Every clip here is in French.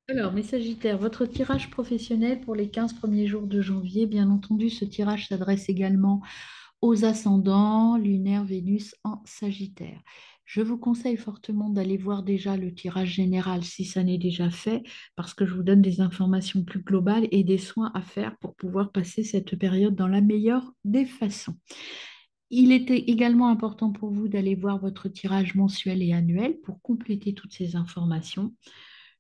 Alors, mes Sagittaires, votre tirage professionnel pour les 15 premiers jours de janvier, bien entendu, ce tirage s'adresse également aux ascendants lunaire Vénus en Sagittaire. Je vous conseille fortement d'aller voir déjà le tirage général si ça n'est déjà fait, parce que je vous donne des informations plus globales et des soins à faire pour pouvoir passer cette période dans la meilleure des façons. Il était également important pour vous d'aller voir votre tirage mensuel et annuel pour compléter toutes ces informations.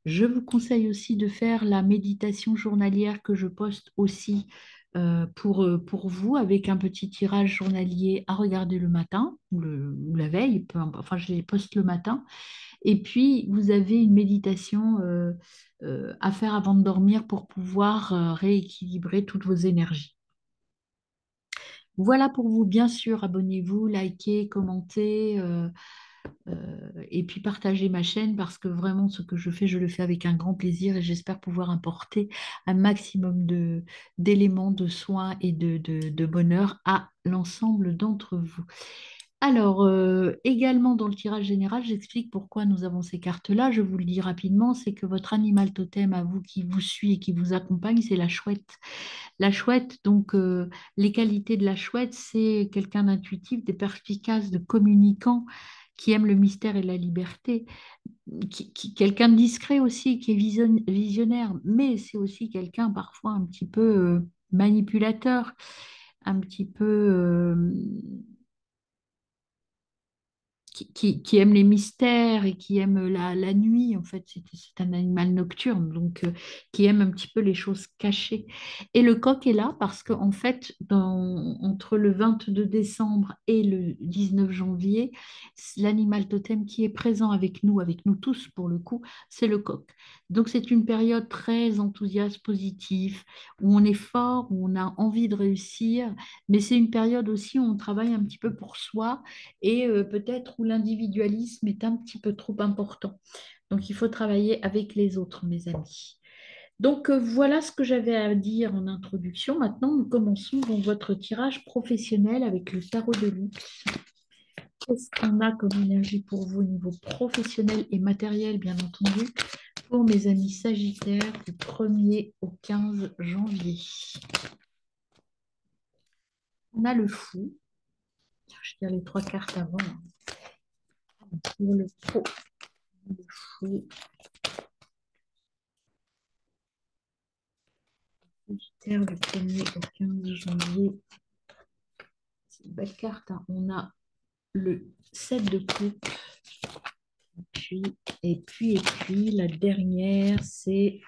Je vous conseille aussi de faire la méditation journalière que je poste aussi pour vous avec un petit tirage journalier à regarder le matin ou la veille, enfin je les poste le matin. Et puis vous avez une méditation à faire avant de dormir pour pouvoir rééquilibrer toutes vos énergies. Voilà pour vous, bien sûr, abonnez-vous, likez, commentez. Et puis partager ma chaîne parce que vraiment ce que je fais, je le fais avec un grand plaisir et j'espère pouvoir apporter un maximum d'éléments de soins et de bonheur à l'ensemble d'entre vous. Alors, également dans le tirage général, j'explique pourquoi nous avons ces cartes-là. Je vous le dis rapidement, c'est que votre animal totem à vous qui vous suit et qui vous accompagne, c'est la chouette. La chouette, donc les qualités de la chouette, c'est quelqu'un d'intuitif, de perspicace, de communicant, qui aime le mystère et la liberté, quelqu'un de discret aussi, qui est visionnaire, mais c'est aussi quelqu'un parfois un petit peu manipulateur, un petit peu qui aime les mystères et qui aime la nuit, en fait, c'est un animal nocturne, donc qui aime un petit peu les choses cachées. Et le coq est là parce qu'en fait, entre le 22 décembre et le 19 janvier, l'animal totem qui est présent avec nous tous pour le coup, c'est le coq. Donc c'est une période très enthousiaste, positive, où on est fort, où on a envie de réussir, mais c'est une période aussi où on travaille un petit peu pour soi et peut-être où l'individualisme est un petit peu trop important. Donc, il faut travailler avec les autres, mes amis. Donc, voilà ce que j'avais à dire en introduction. Maintenant, nous commençons dans votre tirage professionnel avec le tarot de luxe. Qu'est-ce qu'on a comme énergie pour vous au niveau professionnel et matériel, bien entendu, pour mes amis Sagittaires du 1er au 15 janvier. On a le fou. Je tire les trois cartes avant. Pour le fou, le fou, Sagittaire du 1er au 15 janvier. C'est une belle carte, hein. On a le 7 de coupe. Puis, et puis, la dernière, c'est,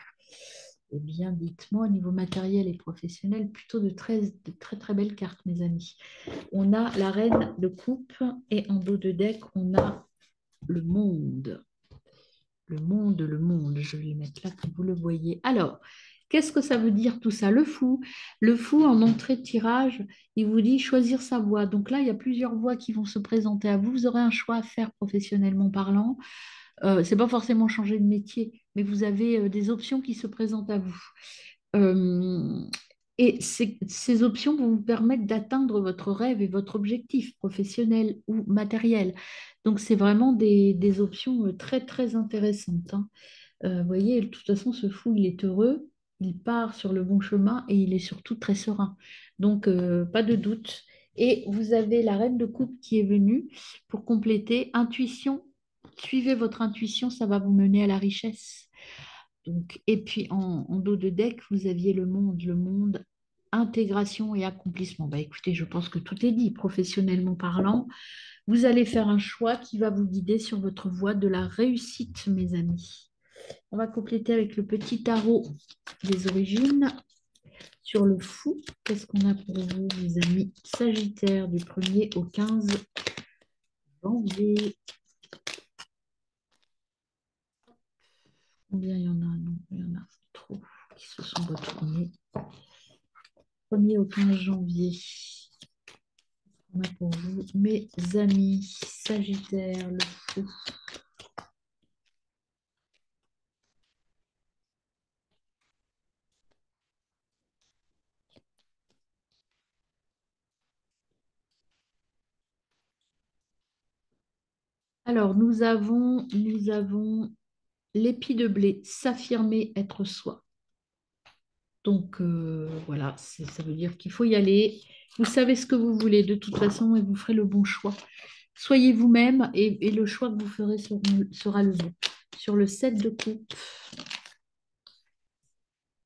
eh bien, dites-moi, au niveau matériel et professionnel, plutôt de très, très belles cartes, mes amis. On a la reine de coupe et en dos de deck, on a le monde. Le monde, le monde. Je vais le mettre là pour que vous le voyez. Alors, qu'est-ce que ça veut dire tout ça? Le fou, en entrée de tirage, il vous dit choisir sa voie. Donc là, il y a plusieurs voies qui vont se présenter à vous. Vous aurez un choix à faire professionnellement parlant. C'est pas forcément changer de métier, mais vous avez des options qui se présentent à vous. Euh, et ces options vont vous permettre d'atteindre votre rêve et votre objectif professionnel ou matériel. Donc, c'est vraiment des options très, très intéressantes, hein. Vous voyez, de toute façon, ce fou, il est heureux, il part sur le bon chemin et il est surtout très serein. Donc, pas de doute. Et vous avez la reine de coupe qui est venue pour compléter. Intuition, suivez votre intuition, ça va vous mener à la richesse. Donc, et puis en dos de deck, vous aviez le monde, intégration et accomplissement. Bah, écoutez, je pense que tout est dit, professionnellement parlant. Vous allez faire un choix qui va vous guider sur votre voie de la réussite, mes amis. On va compléter avec le petit tarot des origines sur le fou. Qu'est-ce qu'on a pour vous, mes amis Sagittaire du 1er au 15 janvier? Combien il y en a? Non, il y en a trop qui se sont retournés. 1er au 15 janvier. On a pour vous, mes amis Sagittaire, le fou. Alors, nous avons l'épi de blé, s'affirmer, être soi. Donc voilà, ça veut dire qu'il faut y aller. Vous savez ce que vous voulez de toute façon et vous ferez le bon choix. Soyez vous-même et le choix que vous ferez sera le bon. Sur le 7 de coupe,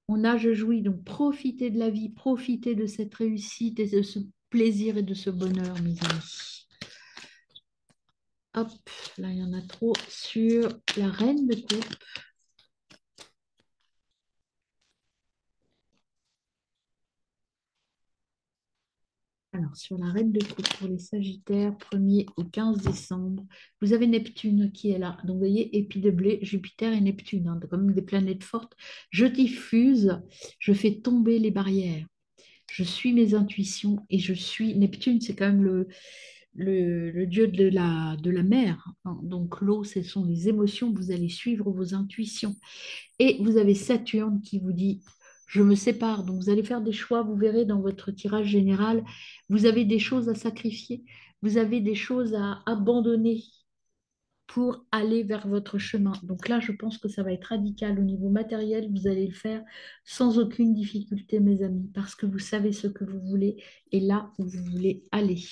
on a je jouis, donc profitez de la vie, profitez de cette réussite et de ce plaisir et de ce bonheur, mes amis. Hop, là il y en a trop. Sur la reine de coupe, alors, sur la reine de coupe pour les Sagittaires, 1er au 15 décembre, vous avez Neptune qui est là. Donc, vous voyez, épi de blé, Jupiter et Neptune, hein, comme des planètes fortes. Je diffuse, je fais tomber les barrières. Je suis mes intuitions et je suis... Neptune, c'est quand même le dieu de la mer, hein. Donc, l'eau, ce sont les émotions. Vous allez suivre vos intuitions. Et vous avez Saturne qui vous dit, je me sépare. Donc, vous allez faire des choix, vous verrez dans votre tirage général, vous avez des choses à sacrifier, vous avez des choses à abandonner pour aller vers votre chemin. Donc là, je pense que ça va être radical au niveau matériel. Vous allez le faire sans aucune difficulté, mes amis, parce que vous savez ce que vous voulez et là où vous voulez aller.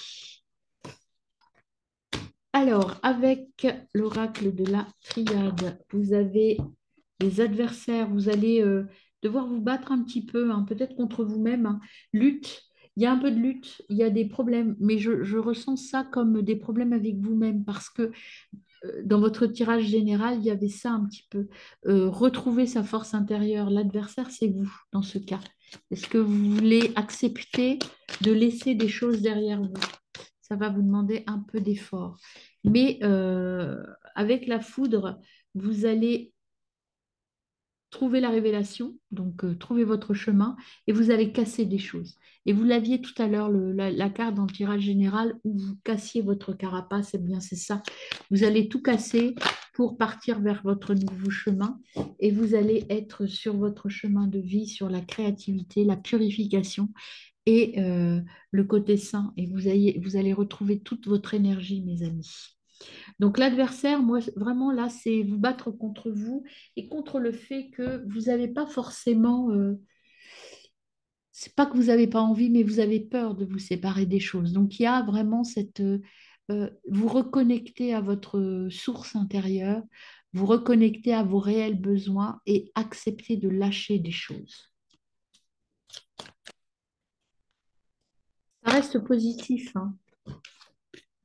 Alors, avec l'oracle de la triade, vous avez des adversaires, vous allez devoir vous battre un petit peu, hein, peut-être contre vous-même, hein. Lutte, il y a un peu de lutte, il y a des problèmes, mais je ressens ça comme des problèmes avec vous-même parce que dans votre tirage général, il y avait ça un petit peu. Retrouver sa force intérieure, l'adversaire, c'est vous dans ce cas. Est-ce que vous voulez accepter de laisser des choses derrière vous? Ça va vous demander un peu d'effort. Mais avec la foudre, vous allez trouver la révélation, donc trouver votre chemin, et vous allez casser des choses. Et vous l'aviez tout à l'heure, la carte dans le tirage général, où vous cassiez votre carapace, eh bien c'est ça. Vous allez tout casser pour partir vers votre nouveau chemin, et vous allez être sur votre chemin de vie, sur la créativité, la purification, et le côté sain, et vous allez retrouver toute votre énergie, mes amis. Donc l'adversaire, moi, vraiment là, c'est vous battre contre vous et contre le fait que vous n'avez pas forcément, c'est pas que vous n'avez pas envie, mais vous avez peur de vous séparer des choses. Donc il y a vraiment cette, vous reconnecter à votre source intérieure, vous reconnecter à vos réels besoins et accepter de lâcher des choses. Ça reste positif, hein.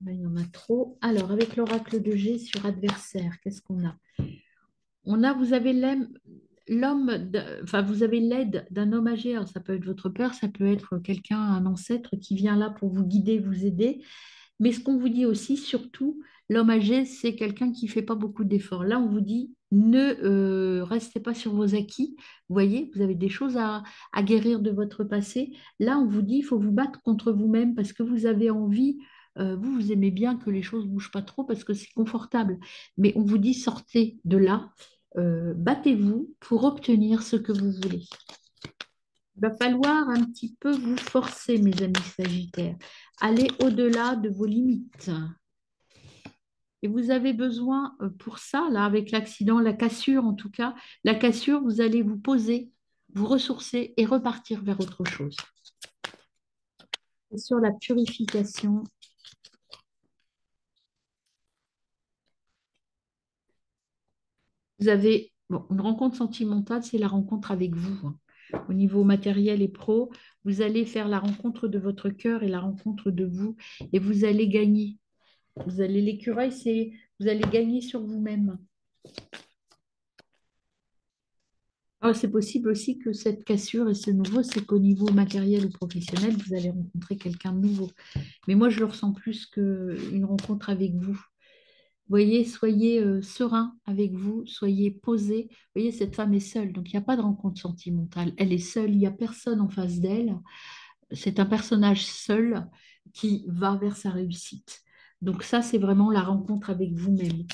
Là, il y en a trop. Alors, avec l'oracle de G sur adversaire, qu'est-ce qu'on a? Vous avez enfin, vous avez l'aide d'un homme âgé. Alors, ça peut être votre père, ça peut être quelqu'un, un ancêtre qui vient là pour vous guider, vous aider. Mais ce qu'on vous dit aussi, surtout, l'homme âgé, c'est quelqu'un qui ne fait pas beaucoup d'efforts. Là, on vous dit, ne restez pas sur vos acquis. Vous voyez, vous avez des choses à guérir de votre passé. Là, on vous dit, il faut vous battre contre vous-même parce que vous avez envie, vous aimez bien que les choses ne bougent pas trop parce que c'est confortable. Mais on vous dit, sortez de là, battez-vous pour obtenir ce que vous voulez. Il va falloir un petit peu vous forcer, mes amis Sagittaires. Allez au-delà de vos limites. Et vous avez besoin pour ça, là, avec l'accident, la cassure en tout cas, la cassure, vous allez vous poser, vous ressourcer et repartir vers autre chose. Et sur la purification, vous avez bon, une rencontre sentimentale, c'est la rencontre avec vous, hein. Au niveau matériel et pro, vous allez faire la rencontre de votre cœur et la rencontre de vous, et vous allez gagner. Vous allez l'écureuil, c'est vous allez gagner sur vous-même. Alors, c'est possible aussi que cette cassure et ce nouveau, c'est qu'au niveau matériel ou professionnel, vous allez rencontrer quelqu'un de nouveau. Mais moi, je le ressens plus qu'une rencontre avec vous. Vous voyez, soyez serein avec vous, soyez posé. Vous voyez, cette femme est seule, donc il n'y a pas de rencontre sentimentale. Elle est seule, il n'y a personne en face d'elle. C'est un personnage seul qui va vers sa réussite. Donc ça, c'est vraiment la rencontre avec vous-même.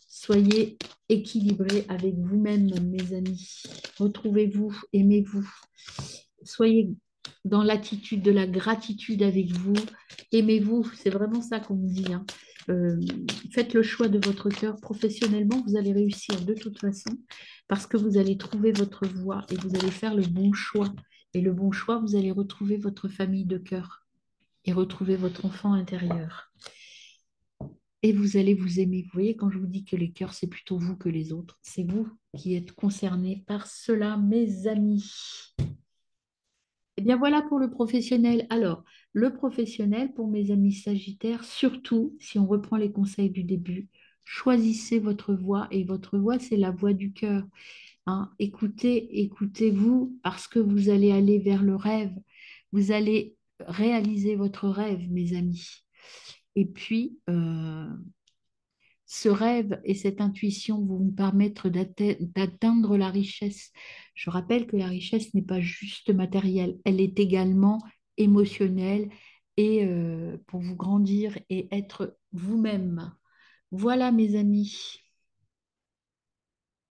Soyez équilibrés avec vous-même, mes amis. Retrouvez-vous, aimez-vous. Soyez dans l'attitude de la gratitude avec vous. Aimez-vous, c'est vraiment ça qu'on me dit, hein. euh, faites le choix de votre cœur. Professionnellement, vous allez réussir de toute façon parce que vous allez trouver votre voie et vous allez faire le bon choix. Et le bon choix, vous allez retrouver votre famille de cœur et retrouver votre enfant intérieur. Et vous allez vous aimer. Vous voyez, quand je vous dis que les cœurs, c'est plutôt vous que les autres, c'est vous qui êtes concernés par cela, mes amis. Eh bien voilà pour le professionnel. Alors, le professionnel, pour mes amis sagittaires, surtout, si on reprend les conseils du début, choisissez votre voix et votre voix, c'est la voix du cœur. Hein. Écoutez, écoutez-vous parce que vous allez aller vers le rêve. Vous allez réaliser votre rêve, mes amis. Et puis, ce rêve et cette intuition vont vous permettre d'atteindre la richesse. Je rappelle que la richesse n'est pas juste matérielle, elle est également émotionnelle et pour vous grandir et être vous-même. Voilà, mes amis.